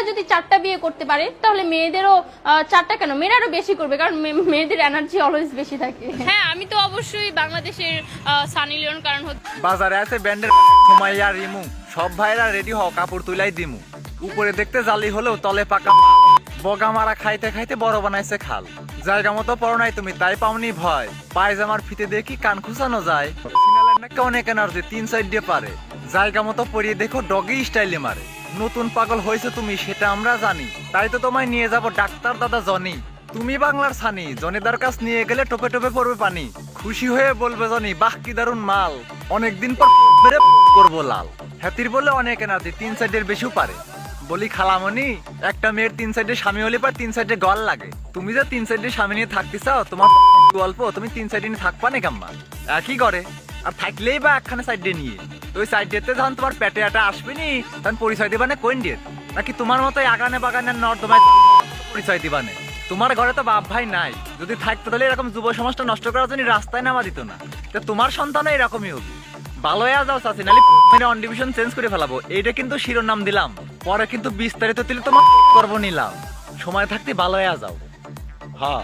যদি 4টা বিয়ে করতে পারে তাহলে মেয়েদেরও 4টা কেন, মেয়েরা আরো বেশি করবে, কারণ মেয়েদের এনার্জি অলওয়েজ বেশি থাকে। হ্যাঁ, আমি তো অবশ্যই বাংলাদেশের সানি লিওন, কারণ বাজারে আছে ব্যান্ডের হুমাইয়া রিমু, সব ভাইরা রেডি হও, কাপড় তুলাই দিমু। উপরে দেখতে জালি হলেও তলে পাকা মাল। বগা মারা খাইতে খাইতে বড় বানাইছে খাল। জায়গা মতো পড়ো নাই তুমি, তাই পাওনি ভয়। পায়জামার ফিতে দেখি কান খুসানো যায়। সিনালের নাকি অনেক এনার্জি, 3 সাইড দিয়ে পারে। জায়গা মতো পরিয়ে দেখো ডগি স্টাইলে মারে। নতুন পাগল হয়েছে তুমি, সেটা আমরা জানি, তাই তো তোমায় নিয়ে যাব ডাক্তার দাদা জনি। তুমি বাংলার ছানি, জনিদার কাছ নিয়ে গেলে টোপে টোপে পড়বে পানি। খুশি হয়ে বলবে জনি, বাহ কি দারুন মাল, অনেকদিন পর মেরে করবো লাল। হ্যাতির বলে অনেক এনার্জি, 3 সাইডের বেশিও পারে। বলি খালামণি, একটা মেয়ের 3 সাইডে স্বামী হলে পর 3 সাইডে গল লাগে। তুমি যে 3 সাইডে স্বামী নিয়ে থাকতে চাও, তোমার গল্প, তুমি 3 সাইডে নিয়ে থাকবা না কাম্মা? একই করে, আর থাকলেই বা একখানে সাইডে নিয়ে। তো ওই সাইডে যখন তোমার পেটে আটা আসবে নি, তখন পরিচয় দিবা না কোন ডেট? নাকি তোমার মতো আগানে বাগানের নর্দমায় পরিচয় দিবা না? তোমার ঘরে তো বাপ ভাই নাই, যদি থাকতো তাহলে এরকম যুব সমাজটা নষ্ট করার জন্য রাস্তায় নামা দিত না। তো তোমার সন্তান এরকমই হবে। ভালো হয়ে যাও চাচি, নাহলে মানে অন ডিভিশন চেঞ্জ করে ফেলাবো। এইটা কিন্তু শিরোনাম দিলাম, পরে কিন্তু বিস্তারিত দিলে তোমার করবো নিলাম। সময় থাকতে ভালো হয়ে যাও। হ্যাঁ।